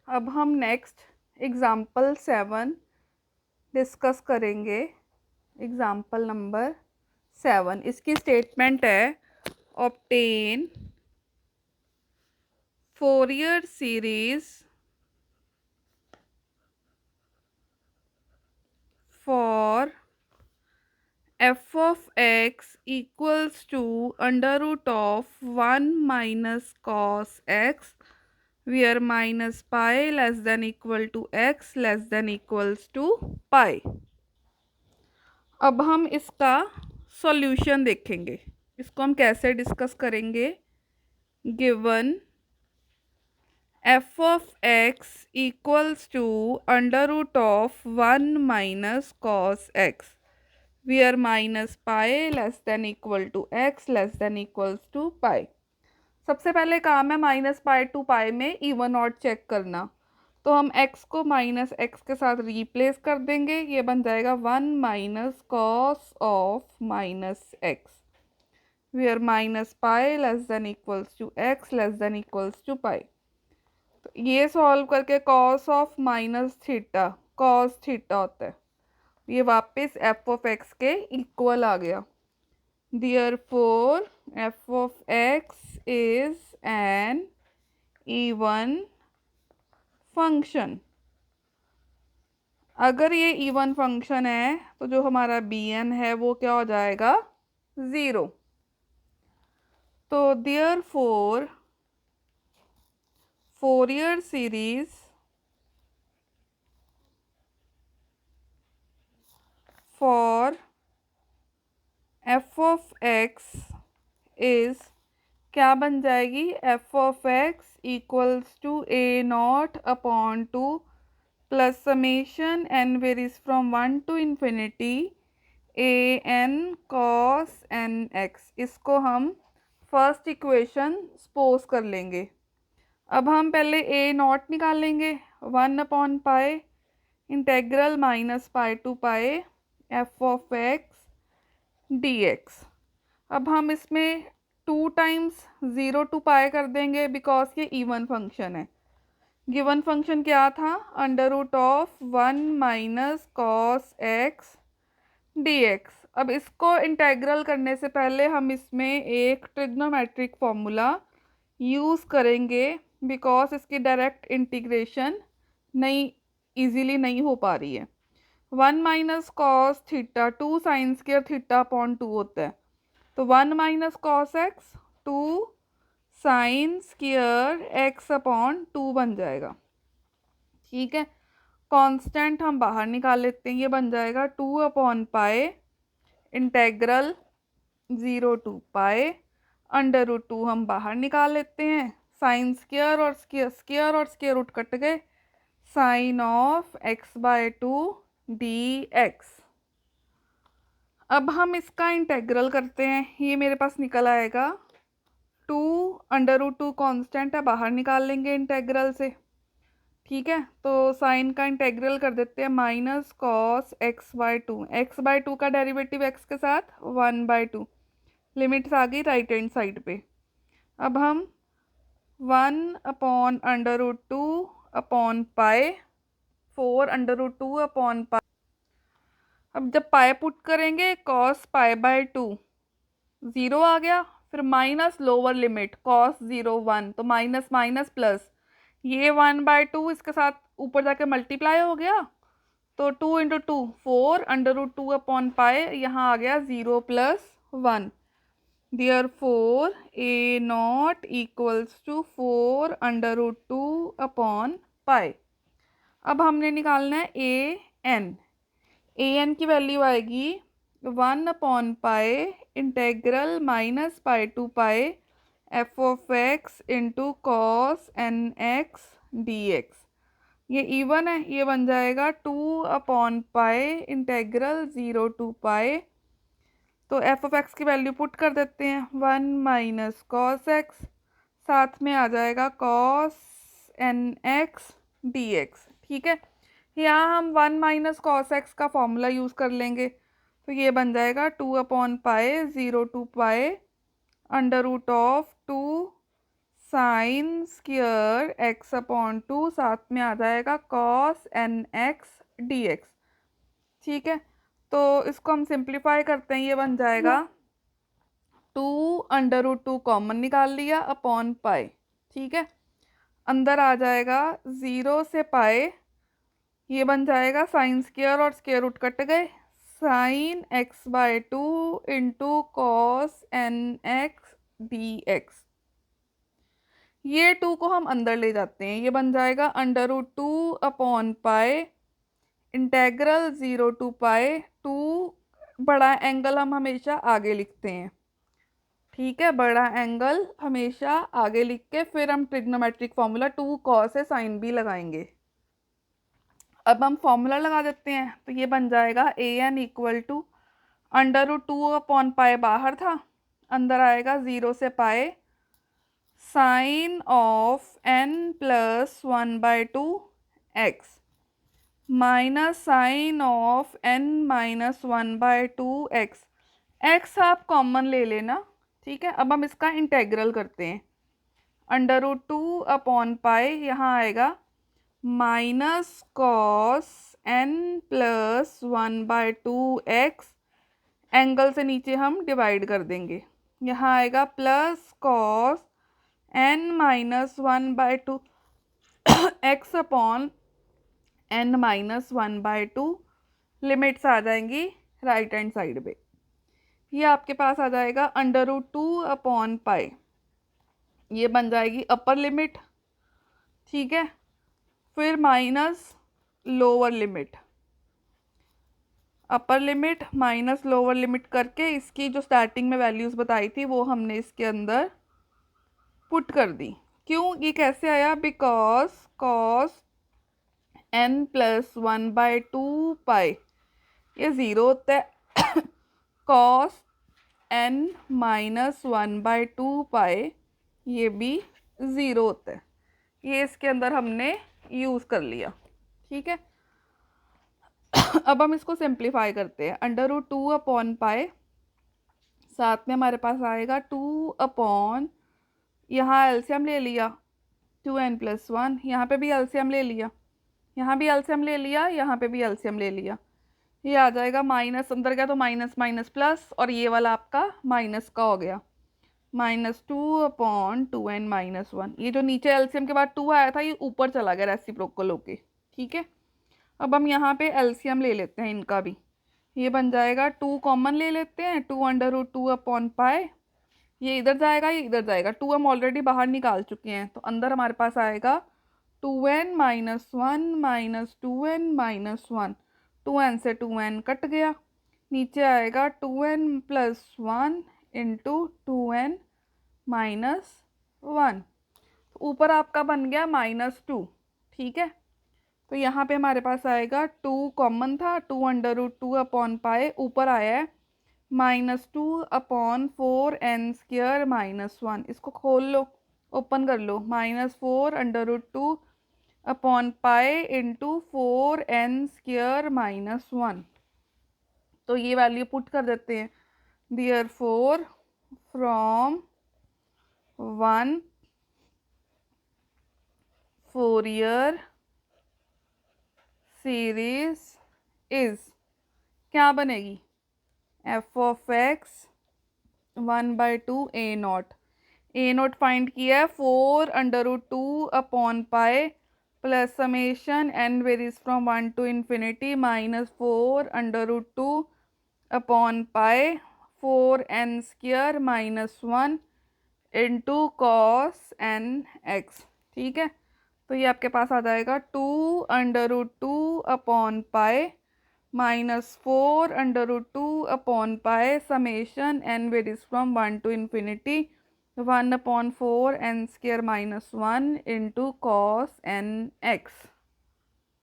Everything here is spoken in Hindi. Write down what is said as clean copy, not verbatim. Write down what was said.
अब हम नेक्स्ट एग्ज़ाम्पल 7 डिस्कस करेंगे। एग्ज़ाम्पल नंबर 7, इसकी स्टेटमेंट है obtain Fourier series for f of x equals to under root of 1 minus cos x where minus pi less than equal to x less than equals to pi। अब हम इसका सॉल्यूशन देखेंगे। इसको हम कैसे डिस्कस करेंगे। Given f of x equals to under root of 1 minus cos x where minus pi less than equal to x less than equals to pi। सबसे पहले काम है माइनस पाई टू पाई में इवन ऑड चेक करना। तो हम x को माइनस एक्स के साथ रिप्लेस कर देंगे। ये बन जाएगा 1 minus cos of minus x where minus pi less than equals to x less than equals to pi. तो ये सॉल्व करके cos of minus theta cos theta होता है। ये वापस एफ ऑफ एक्स के इक्वल आ गया। Therefore f of x is an even function। अगर ये इवन फंक्शन है तो जो हमारा bn है वो क्या हो जाएगा 0। तो therefore Fourier series for f of x is क्या बन जाएगी f of x equals to a naught upon two plus summation n varies from 1 to infinity a n cos n x। इसको हम फर्स्ट इक्वेशन सपोज कर लेंगे। अब हम पहले a नॉट निकालेंगे 1 upon pi integral minus pi to pi f of x dx। अब हम इसमें 2 टाइम्स 0 टू पाई कर देंगे बिकॉज ये इवन फंक्शन है। गिवन फंक्शन क्या था under root of 1 minus cos x dx। अब इसको इंटेग्रल करने से पहले हम इसमें एक ट्रिग्नोमेट्रिक फॉर्मूला यूज़ करेंगे बिकॉज इसकी डायरेक्ट इंटीग्रेशन इजीली नहीं हो पा रही है। 1 minus cos theta 2 sine square theta upon 2 होता है। तो 1 minus cos x 2 sine square x upon 2 बन जाएगा। ठीक है, कांस्टेंट हम बाहर निकाल लेते हैं। ये बन जाएगा 2 upon pi integral 0 to pi under root 2 हम बाहर निकाल लेते हैं। साइन स्क्वायर और स्क्वायर रूट कट गए। Sine of x by 2 dx। अब हम इसका इंटेग्रल करते हैं। ये मेरे पास निकल आएगा 2 अंडर रूट 2 कॉन्स्टेंट है बाहर निकाल लेंगे इंटेग्रल से। ठीक है, तो साइन का इंटेग्रल कर देते हैं minus cos x by 2। X by 2 का डेरिवेटिव एक्स के साथ 1 बाय 2। लिमिट्स आ गई राइट हैंड साइड पे। अब हम 1 upon under root 2 upon pi 4 under root 2 upon pi. अब जब पाई पुट करेंगे कॉस पाई बाय 2 0 आ गया। फिर माइनस लोअर लिमिट कॉस 0 1 तो माइनस माइनस प्लस ये 1 बाय 2 इसके साथ ऊपर जाके मल्टीप्लाई हो गया। तो 2 into 2 4 under root 2 upon pi यहाँ आ गया 0 plus 1। Therefore a nought equals to 4 under root 2 upon pi. अब हमने निकालना है an की वैल्यू आएगी 1 upon pi integral minus pi to pi f of x into cos n x dx। ये इवन है, ये बन जाएगा 2 upon pi integral 0 to pi. तो एफ ऑफ एक्स की वैल्यू पुट कर देते हैं 1 माइनस कॉस एक्स साथ में आ जाएगा कॉस एन एक्स dx। ठीक है, यहाँ हम 1 माइनस कॉस एक्स का फॉर्मूला यूज़ कर लेंगे। तो ये बन जाएगा 2 upon pi 0 to pi under root of 2 sine square x upon 2, साथ में आ जाएगा cos n x d x. ठीक है, तो इसको हम सिंप्लीफाई करते हैं, ये बन जाएगा 2√2 कॉमन निकाल लिया अपॉन पाई। ठीक है, अंदर आ जाएगा 0 से पाई, ये बन जाएगा साइन स्क्वायर और स्क्वायर रूट कट गए, sine x/2 into cos n x d x. ये 2 को हम अंदर ले जाते हैं, ये बन जाएगा √2 अपॉन पाई इंटेग्रल 0 टू पाई 2। बड़ा एंगल हम हमेशा आगे लिखते हैं। ठीक है, बड़ा एंगल हमेशा आगे लिख के फिर हम ट्रिग्नोमेट्रिक फॉर्मूला 2 कॉस है साइन बी लगाएंगे। अब हम फॉर्मूला लगा देते हैं, तो ये बन जाएगा a n equal to √2 upon pi बाहर था, अंदर आएगा 0 से pi sine of n plus 1/2 x minus sine of n minus 1/2 x. X आप कॉमन ले लेना। ठीक है, अब हम इसका इंटेग्रल करते हैं, √2 अपॉन पाई यहाँ आएगा minus cos n plus 1/2 x, angle से नीचे हम डिवाइड कर देंगे, यहाँ आएगा plus cos n minus 1/2 x upon n minus 1/2, limits आ जाएंगी राइट हैंड साइड पे। ये आपके पास आ जाएगा √2 अपॉन पाई, ये बन जाएगी अपर लिमिट। ठीक है, फिर minus lower limit, upper limit minus lower limit करके इसकी जो स्टार्टिंग में वैल्यूज़ बताई थी वो हमने इसके अंदर पुट कर दी। क्यों, ये कैसे आया, बिकॉज कॉस n प्लस 1/2 पाई ये 0 होता है, कॉस n माइनस 1/2 पाई ये भी 0 होता है। ये इसके अंदर हमने यूज़ कर लिया। ठीक है, अब हम इसको सिंप्लीफाई करते हैं, √2 अपॉन पाई, साथ में हमारे पास आएगा 2 अपॉन, यहाँ एलसीएम ले लिया 2n प्लस 1, यहाँ पे भी एलसीएम ले लिया, यहाँ भी एलसीएम ले लिया, यहाँ पे भी एलसीएम ले लिया, ये आ जाएगा माइनस, अंदर गया तो माइनस माइनस प्लस, और ये वाला आपका माइनस का हो गया, -2 अपॉन 2n माइनस 1। ये जो नीचे एलसीएम के बाद 2 आया था ये ऊपर चला गया रेसिप्रोकल होके। ठीक है, अब हम यहाँ पे एलसीएम ले लेते हैं इनका भी, ये बन जाएगा 2 कॉमन ले लेते हैं, 2√2 अपॉन पाई, ये इधर जाएगा ये इधर जाएगा, 2 हम ऑलरेडी बाहर निकाल चुके हैं, तो अंदर हमारे पास आएगा 2n minus 1 minus 2n minus 1, 2n से 2n कट गया, नीचे आएगा 2n plus 1 into 2n minus 1, ऊपर आपका बन गया -2। ठीक है, तो यहाँ पे हमारे पास आएगा 2 कॉमन था, 2√2 अपॉन पाई, ऊपर आया है -2 अपॉन 4n² माइनस 1, इसको खोल लो ओपन कर लो, -4√2 upon pi into 4n² minus 1। तो ये वैल्यू पुट कर देते हैं, therefore from 1 Fourier series is क्या बनेगी, f(x) 1/2 a0 फाइंड किया है, 4√2 upon pi plus summation n varies from 1 to infinity -4√2 upon pi 4n² minus 1 into cos n x। ठीक है, तो ये आपके पास आ जाएगा 2√2 upon pi -4√2 upon pi summation n varies from 1 to infinity 1/4n² minus 1 into cos n x।